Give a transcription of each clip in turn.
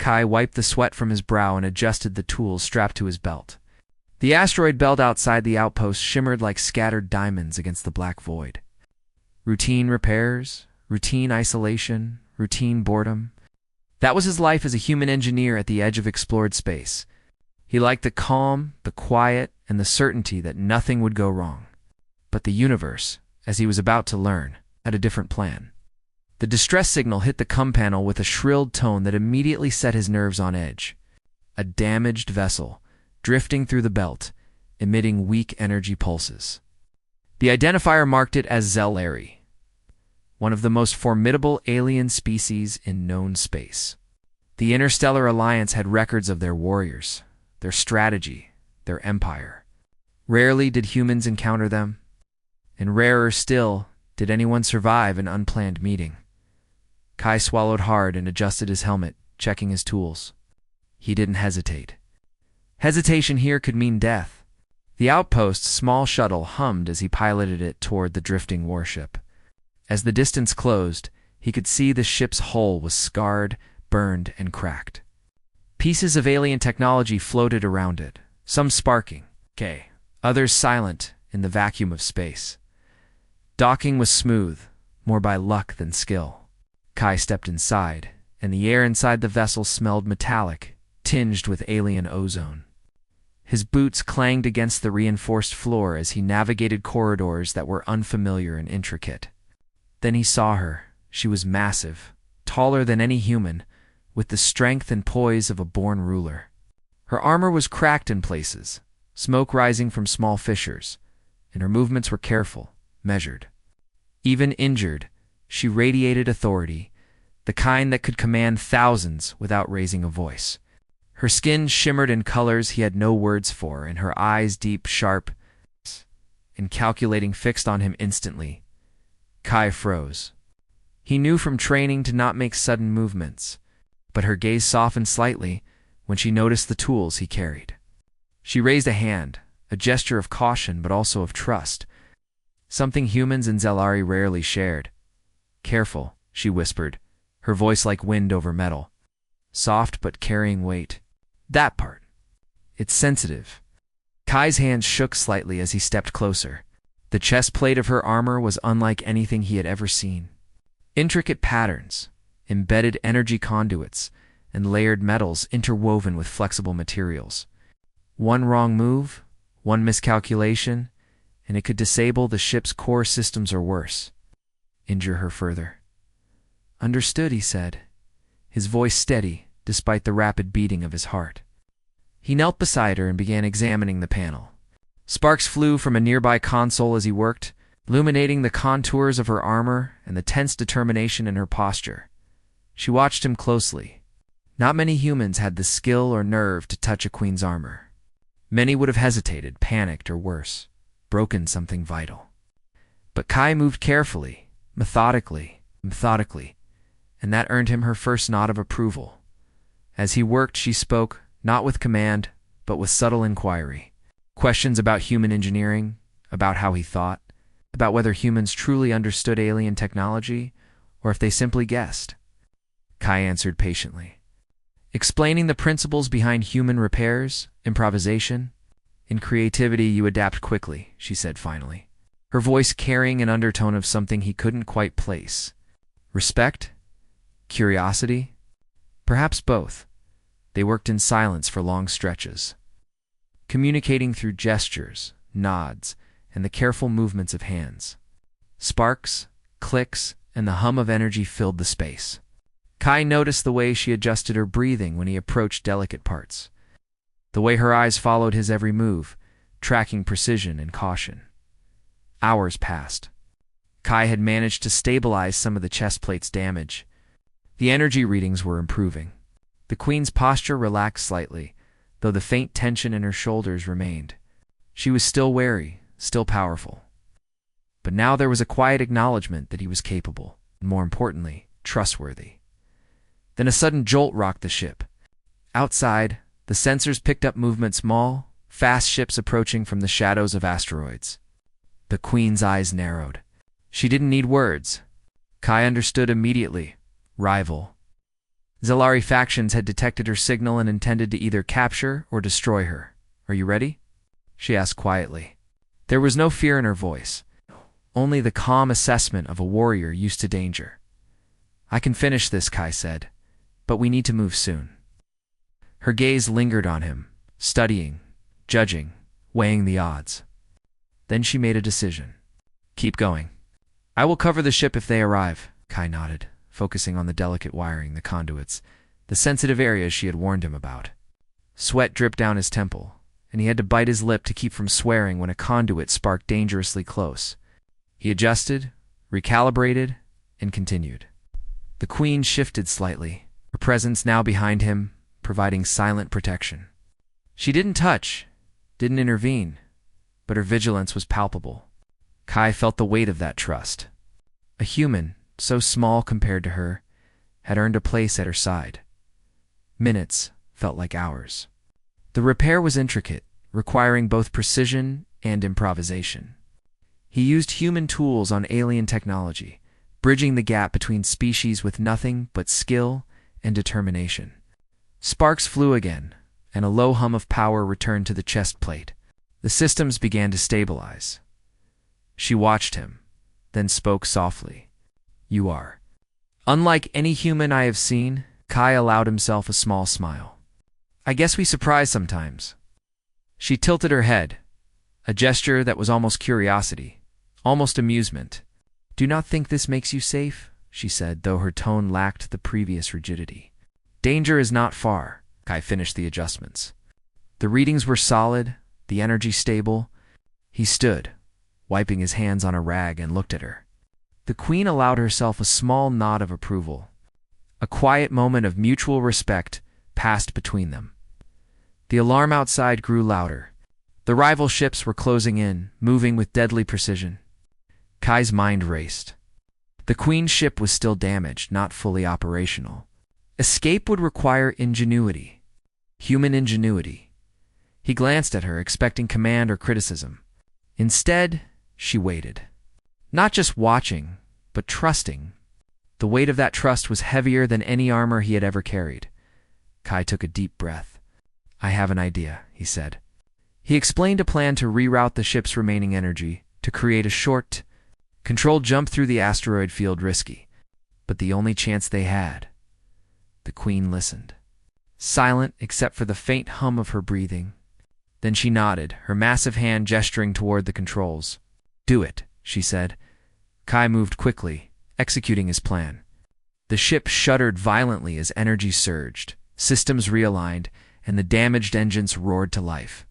Kai wiped the sweat from his brow and adjusted the tools strapped to his belt. The asteroid belt outside the outpost shimmered like scattered diamonds against the black void. Routine repairs, routine isolation, routine boredom. That was his life as a human engineer at the edge of explored space. He liked the calm, the quiet, and the certainty that nothing would go wrong. But the universe, as he was about to learn, had a different plan. The distress signal hit the comm panel with a shrilled tone that immediately set his nerves on edge. A damaged vessel, drifting through the belt, emitting weak energy pulses. The identifier marked it as Zelari, one of the most formidable alien species in known space. The Interstellar Alliance had records of their warriors, their strategy, their empire. Rarely did humans encounter them, and rarer still did anyone survive an unplanned meeting. Kai swallowed hard and adjusted his helmet, checking his tools. He didn't hesitate. Hesitation here could mean death. The outpost's small shuttle hummed as he piloted it toward the drifting warship. As the distance closed, he could see the ship's hull was scarred, burned, and cracked. Pieces of alien technology floated around it, some sparking, others silent in the vacuum of space. Docking was smooth, more by luck than skill. Kai stepped inside, and the air inside the vessel smelled metallic, tinged with alien ozone. His boots clanged against the reinforced floor as he navigated corridors that were unfamiliar and intricate. Then he saw her. She was massive, taller than any human, with the strength and poise of a born ruler. Her armor was cracked in places, smoke rising from small fissures, and her movements were careful, measured. Even injured, she radiated authority, the kind that could command thousands without raising a voice. Her skin shimmered in colors he had no words for, and her eyes deep, sharp, and calculating fixed on him instantly. Kai froze. He knew from training to not make sudden movements, but her gaze softened slightly when she noticed the tools he carried. She raised a hand, a gesture of caution but also of trust, something humans and Zelari rarely shared. "Careful," she whispered, her voice like wind over metal. Soft but carrying weight. "That part. It's sensitive." Kai's hands shook slightly as he stepped closer. The chest plate of her armor was unlike anything he had ever seen. Intricate patterns, embedded energy conduits, and layered metals interwoven with flexible materials. One wrong move, one miscalculation, and it could disable the ship's core systems or worse. Injure her further. "Understood," he said, his voice steady despite the rapid beating of his heart. He knelt beside her and began examining the panel. Sparks flew from a nearby console as he worked, illuminating the contours of her armor and the tense determination in her posture. She watched him closely. Not many humans had the skill or nerve to touch a queen's armor. Many would have hesitated, panicked, or worse, broken something vital. But Kai moved carefully, methodically, and that earned him her first nod of approval. As he worked, she spoke, not with command, but with subtle inquiry. Questions about human engineering, about how he thought, about whether humans truly understood alien technology, or if they simply guessed. Kai answered patiently, explaining the principles behind human repairs, improvisation. "In creativity, you adapt quickly," she said finally, her voice carrying an undertone of something he couldn't quite place. Respect? Curiosity? Perhaps both. They worked in silence for long stretches, communicating through gestures, nods, and the careful movements of hands. Sparks, clicks, and the hum of energy filled the space. Kai noticed the way she adjusted her breathing when he approached delicate parts, the way her eyes followed his every move, tracking precision and caution. Hours passed. Kai had managed to stabilize some of the chest plate's damage. The energy readings were improving. The queen's posture relaxed slightly, though the faint tension in her shoulders remained. She was still wary, still powerful. But now there was a quiet acknowledgement that he was capable, and more importantly, trustworthy. Then a sudden jolt rocked the ship. Outside, the sensors picked up movement, small, fast ships approaching from the shadows of asteroids. The queen's eyes narrowed. She didn't need words. Kai understood immediately. Rival. Zelari factions had detected her signal and intended to either capture or destroy her. "Are you ready?" she asked quietly. There was no fear in her voice, only the calm assessment of a warrior used to danger. "I can finish this," Kai said, "but we need to move soon." Her gaze lingered on him, studying, judging, weighing the odds. Then she made a decision. "Keep going. I will cover the ship if they arrive," Kai nodded, focusing on the delicate wiring, the conduits, the sensitive areas she had warned him about. Sweat dripped down his temple, and he had to bite his lip to keep from swearing when a conduit sparked dangerously close. He adjusted, recalibrated, and continued. The Queen shifted slightly, her presence now behind him, providing silent protection. She didn't touch, didn't intervene, but her vigilance was palpable. Kai felt the weight of that trust. A human, so small compared to her, had earned a place at her side. Minutes felt like hours. The repair was intricate, requiring both precision and improvisation. He used human tools on alien technology, bridging the gap between species with nothing but skill and determination. Sparks flew again, and a low hum of power returned to the chest plate. The systems began to stabilize. She watched him, then spoke softly. "You are." Unlike any human I have seen, Kai allowed himself a small smile. "I guess we surprise sometimes." She tilted her head, a gesture that was almost curiosity, almost amusement. "Do not think this makes you safe," she said, though her tone lacked the previous rigidity. "Danger is not far." Kai finished the adjustments. The readings were solid, the energy stable. He stood, wiping his hands on a rag, and looked at her. The Queen allowed herself a small nod of approval. A quiet moment of mutual respect passed between them. The alarm outside grew louder. The rival ships were closing in, moving with deadly precision. Kai's mind raced. The Queen's ship was still damaged, not fully operational. Escape would require ingenuity. Human ingenuity. He glanced at her, expecting command or criticism. Instead, she waited. Not just watching, but trusting. The weight of that trust was heavier than any armor he had ever carried. Kai took a deep breath. "I have an idea," he said. He explained a plan to reroute the ship's remaining energy, to create a short, controlled jump through the asteroid field, risky, but the only chance they had. The Queen listened, silent except for the faint hum of her breathing. Then she nodded, her massive hand gesturing toward the controls. "Do it," she said. Kai moved quickly, executing his plan. The ship shuddered violently as energy surged, systems realigned, and the damaged engines roared to life.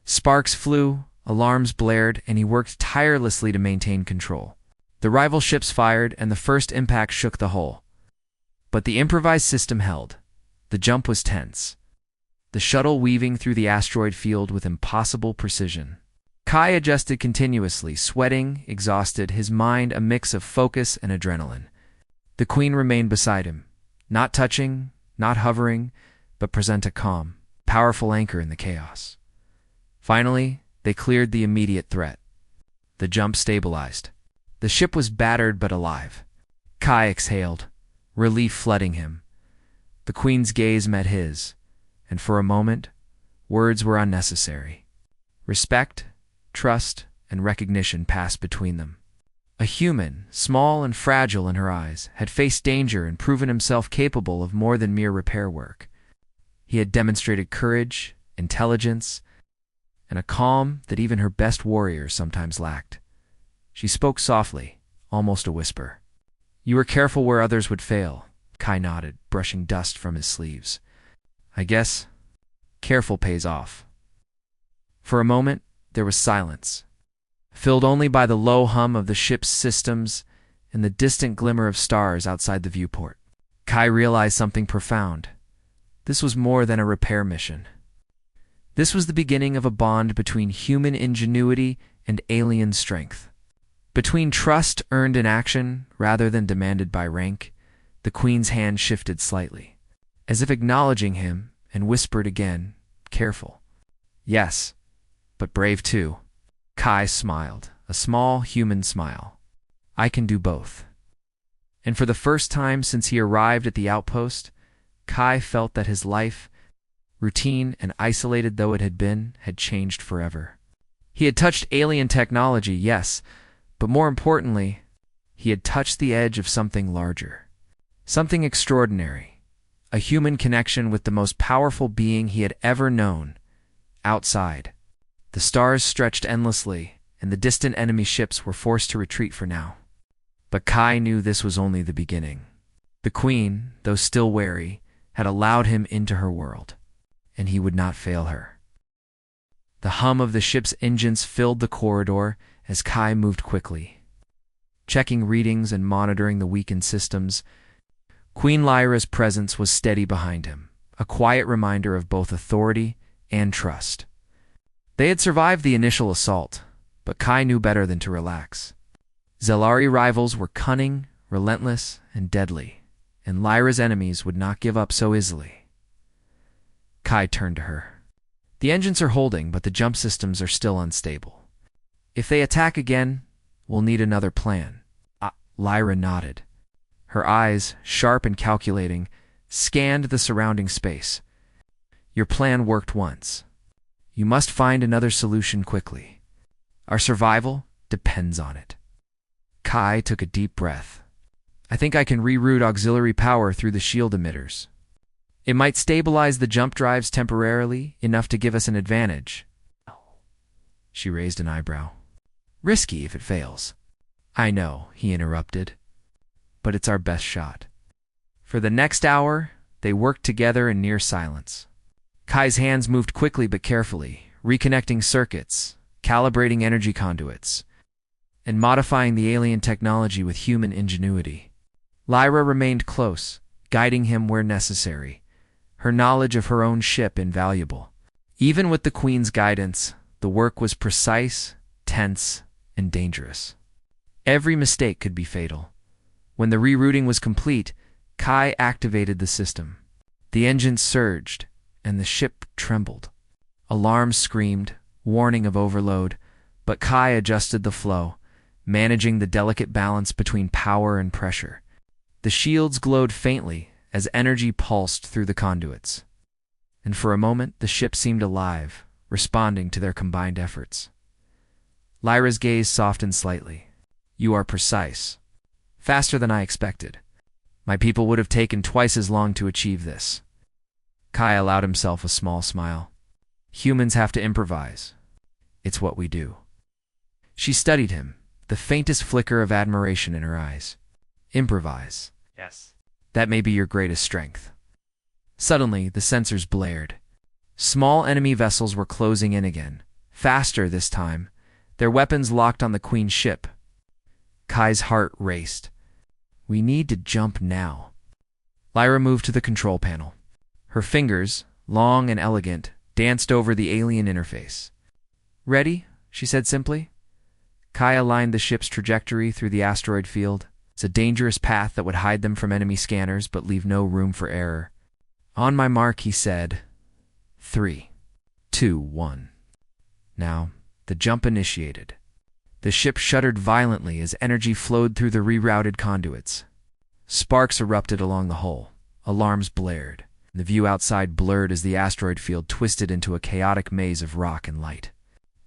Sparks flew, alarms blared, and he worked tirelessly to maintain control. The rival ships fired, and the first impact shook the hull. But the improvised system held. The jump was tense, the shuttle weaving through the asteroid field with impossible precision. Kai adjusted continuously, sweating, exhausted, his mind a mix of focus and adrenaline. The Queen remained beside him, not touching, not hovering, but present a calm, powerful anchor in the chaos. Finally, they cleared the immediate threat. The jump stabilized. The ship was battered but alive. Kai exhaled, relief flooding him. The Queen's gaze met his, and for a moment, words were unnecessary. Respect, trust, and recognition passed between them. A human, small and fragile in her eyes, had faced danger and proven himself capable of more than mere repair work. He had demonstrated courage, intelligence, and a calm that even her best warriors sometimes lacked. She spoke softly, almost a whisper. "You were careful where others would fail." Kai nodded, brushing dust from his sleeves. "I guess careful pays off." For a moment, there was silence, filled only by the low hum of the ship's systems and the distant glimmer of stars outside the viewport. Kai realized something profound. This was more than a repair mission. This was the beginning of a bond between human ingenuity and alien strength. Between trust earned in action rather than demanded by rank. The Queen's hand shifted slightly, as if acknowledging him, and whispered again, "Careful." "Yes, but brave too." Kai smiled, a small human smile. "I can do both." And for the first time since he arrived at the outpost, Kai felt that his life, routine and isolated though it had been, had changed forever. He had touched alien technology, yes, but more importantly, he had touched the edge of something larger. Something extraordinary. A human connection with the most powerful being he had ever known. Outside, the stars stretched endlessly, and the distant enemy ships were forced to retreat for now. But Kai knew this was only the beginning. The Queen, though still wary, had allowed him into her world, and he would not fail her. The hum of the ship's engines filled the corridor as Kai moved quickly. Checking readings and monitoring the weakened systems, Queen Lyra's presence was steady behind him, a quiet reminder of both authority and trust. They had survived the initial assault, but Kai knew better than to relax. Zelari rivals were cunning, relentless, and deadly, and Lyra's enemies would not give up so easily. Kai turned to her. The engines are holding, but the jump systems are still unstable. If they attack again, we'll need another plan. Lyra nodded. Her eyes, sharp and calculating, scanned the surrounding space. Your plan worked once. You must find another solution quickly. Our survival depends on it. Kai took a deep breath. I think I can reroute auxiliary power through the shield emitters. It might stabilize the jump drives temporarily, enough to give us an advantage. She raised an eyebrow. Risky if it fails. I know, he interrupted, but it's our best shot. For the next hour, they worked together in near silence. Kai's hands moved quickly but carefully, reconnecting circuits, calibrating energy conduits, and modifying the alien technology with human ingenuity. Lyra remained close, guiding him where necessary, her knowledge of her own ship invaluable. Even with the Queen's guidance, the work was precise, tense, and dangerous. Every mistake could be fatal. When the rerouting was complete, Kai activated the system. The engines surged, and the ship trembled. Alarms screamed, warning of overload, but Kai adjusted the flow, managing the delicate balance between power and pressure. The shields glowed faintly as energy pulsed through the conduits, and for a moment the ship seemed alive, responding to their combined efforts. Lyra's gaze softened slightly. You are precise. Faster than I expected. My people would have taken twice as long to achieve this. Kai allowed himself a small smile. Humans have to improvise. It's what we do. She studied him, the faintest flicker of admiration in her eyes. Improvise. Yes. That may be your greatest strength. Suddenly, the sensors blared. Small enemy vessels were closing in again, faster this time, their weapons locked on the Queen's ship. Kai's heart raced. We need to jump now. Lyra moved to the control panel. Her fingers, long and elegant, danced over the alien interface. Ready? She said simply. Kai aligned the ship's trajectory through the asteroid field. It's a dangerous path that would hide them from enemy scanners but leave no room for error. On my mark, he said. 3, 2, 1. Now, the jump initiated. The ship shuddered violently as energy flowed through the rerouted conduits. Sparks erupted along the hull. Alarms blared. The view outside blurred as the asteroid field twisted into a chaotic maze of rock and light.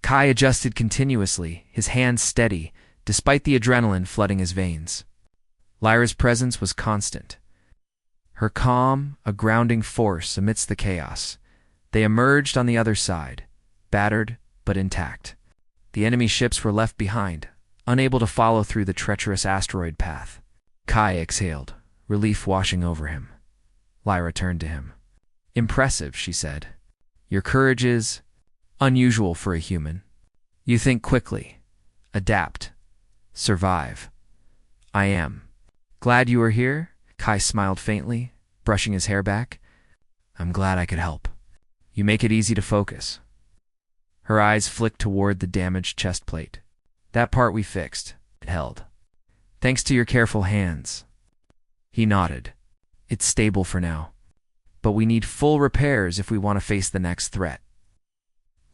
Kai adjusted continuously, his hands steady, despite the adrenaline flooding his veins. Lyra's presence was constant. Her calm, a grounding force amidst the chaos. They emerged on the other side, battered but intact. The enemy ships were left behind, unable to follow through the treacherous asteroid path. Kai exhaled, relief washing over him. Lyra turned to him. Impressive, she said. Your courage is unusual for a human. You think quickly, adapt, survive. I am. Glad you are here? Kai smiled faintly, brushing his hair back. I'm glad I could help. You make it easy to focus. Her eyes flicked toward the damaged chest plate. That part we fixed. It held. Thanks to your careful hands. He nodded. It's stable for now. But we need full repairs if we want to face the next threat.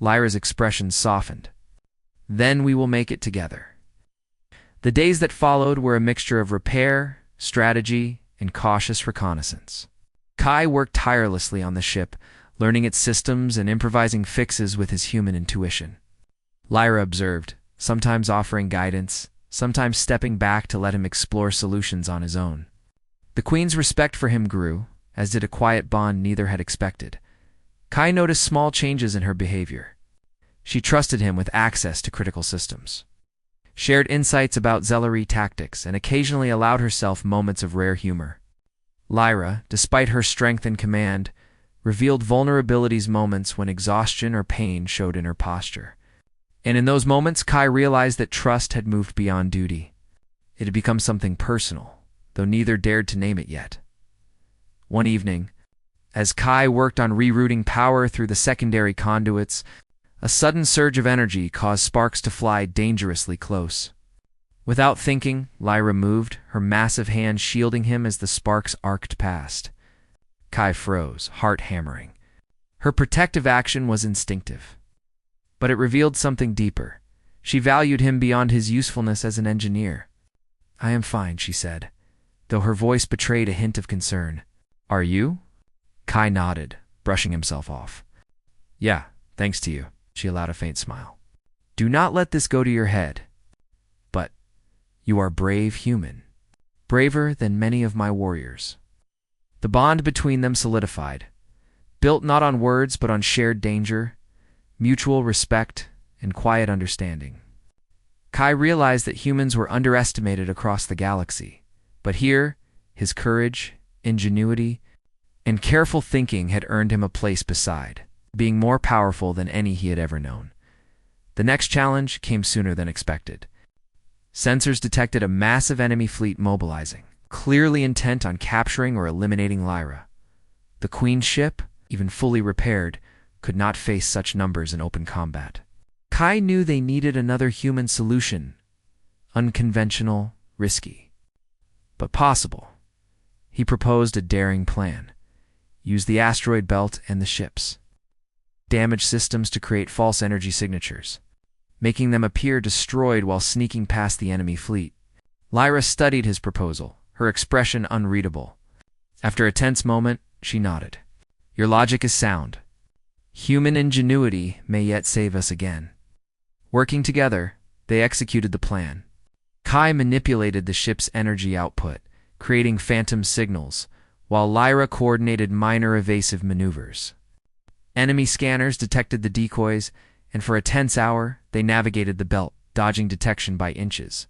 Lyra's expression softened. Then we will make it together. The days that followed were a mixture of repair, strategy, and cautious reconnaissance. Kai worked tirelessly on the ship, learning its systems and improvising fixes with his human intuition. Lyra observed, sometimes offering guidance, sometimes stepping back to let him explore solutions on his own. The Queen's respect for him grew, as did a quiet bond neither had expected. Kai noticed small changes in her behavior. She trusted him with access to critical systems, shared insights about Zellery tactics, and occasionally allowed herself moments of rare humor. Lyra, despite her strength and command, revealed vulnerabilities moments when exhaustion or pain showed in her posture. And in those moments, Kai realized that trust had moved beyond duty. It had become something personal, though neither dared to name it yet. One evening, as Kai worked on rerouting power through the secondary conduits, a sudden surge of energy caused sparks to fly dangerously close. Without thinking, Lyra moved, her massive hand shielding him as the sparks arced past. Kai froze, heart hammering. Her protective action was instinctive. But it revealed something deeper. She valued him beyond his usefulness as an engineer. "I am fine," she said, though her voice betrayed a hint of concern. "Are you?" Kai nodded, brushing himself off. "Yeah, thanks to you." She allowed a faint smile. "Do not let this go to your head. But you are brave human, braver than many of my warriors." The bond between them solidified, built not on words but on shared danger, mutual respect, and quiet understanding. Kai realized that humans were underestimated across the galaxy, but here, his courage, ingenuity, and careful thinking had earned him a place beside, being more powerful than any he had ever known. The next challenge came sooner than expected. Sensors detected a massive enemy fleet mobilizing, clearly intent on capturing or eliminating Lyra. The Queen's ship, even fully repaired, could not face such numbers in open combat. Kai knew they needed another human solution, unconventional, risky, but possible. He proposed a daring plan. Use the asteroid belt and the ships. Damage systems to create false energy signatures, making them appear destroyed while sneaking past the enemy fleet. Lyra studied his proposal, her expression unreadable. After a tense moment, she nodded. "Your logic is sound. Human ingenuity may yet save us again." Working together, they executed the plan. Kai manipulated the ship's energy output, creating phantom signals, while Lyra coordinated minor evasive maneuvers. Enemy scanners detected the decoys, and for a tense hour, they navigated the belt, dodging detection by inches.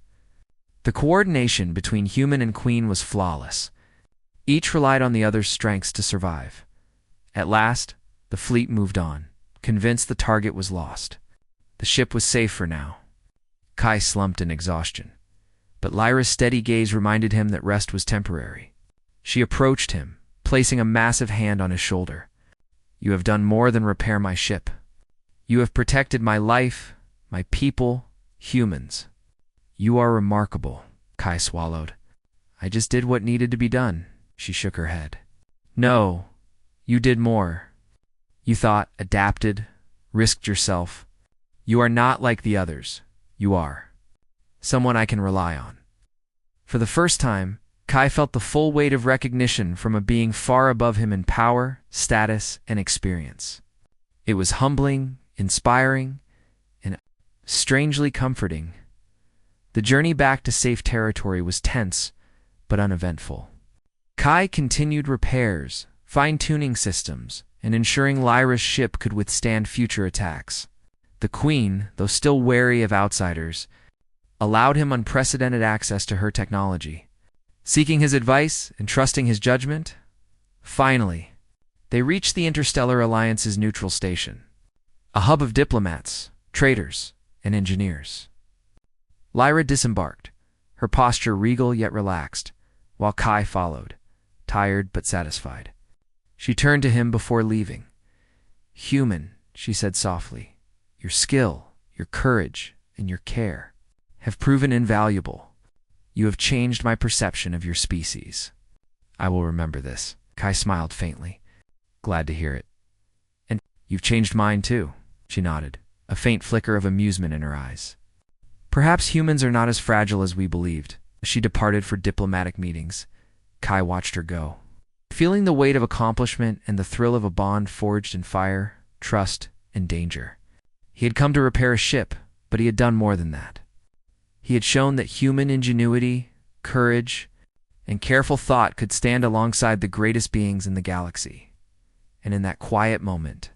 The coordination between human and Queen was flawless. Each relied on the other's strengths to survive. At last, the fleet moved on, convinced the target was lost. The ship was safe for now. Kai slumped in exhaustion, but Lyra's steady gaze reminded him that rest was temporary. She approached him, placing a massive hand on his shoulder. "You have done more than repair my ship. You have protected my life, my people, humans. You are remarkable." Kai swallowed. "I just did what needed to be done." She shook her head. "No, you did more. You thought, adapted, risked yourself. You are not like the others. You are someone I can rely on." For the first time, Kai felt the full weight of recognition from a being far above him in power, status, and experience. It was humbling, inspiring, and strangely comforting. The journey back to safe territory was tense, but uneventful. Kai continued repairs, fine-tuning systems, and ensuring Lyra's ship could withstand future attacks. The Queen, though still wary of outsiders, allowed him unprecedented access to her technology. Seeking his advice and trusting his judgment, finally, they reached the Interstellar Alliance's neutral station, a hub of diplomats, traders, and engineers. Lyra disembarked, her posture regal yet relaxed, while Kai followed, tired but satisfied. She turned to him before leaving. "Human," she said softly, "your skill, your courage, and your care have proven invaluable. You have changed my perception of your species." "I will remember this." Kai smiled faintly. "Glad to hear it." "And you've changed mine too," she nodded, a faint flicker of amusement in her eyes. "Perhaps humans are not as fragile as we believed." As she departed for diplomatic meetings, Kai watched her go. feeling the weight of accomplishment and the thrill of a bond forged in fire, trust, and danger. He had come to repair a ship, but he had done more than that. He had shown that human ingenuity, courage, and careful thought could stand alongside the greatest beings in the galaxy. And in that quiet moment,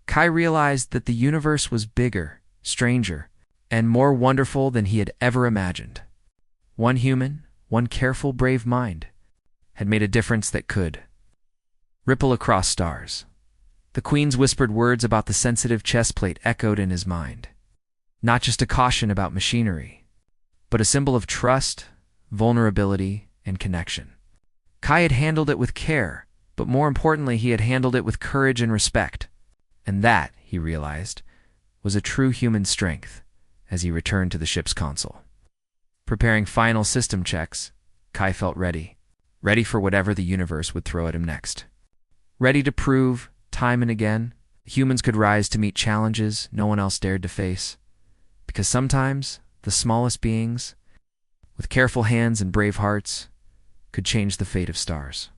Kai realized that the universe was bigger, stranger, and more wonderful than he had ever imagined. One human, one careful, brave mind, had made a difference that could ripple across stars. The Queen's whispered words about the sensitive chest plate echoed in his mind. Not just a caution about machinery, but a symbol of trust, vulnerability, and connection. Kai had handled it with care, but more importantly, he had handled it with courage and respect. And that, he realized, was a true human strength as he returned to the ship's console. Preparing final system checks, Kai felt ready for whatever the universe would throw at him next. Ready to prove, time and again, humans could rise to meet challenges no one else dared to face. Because sometimes, the smallest beings, with careful hands and brave hearts, could change the fate of stars.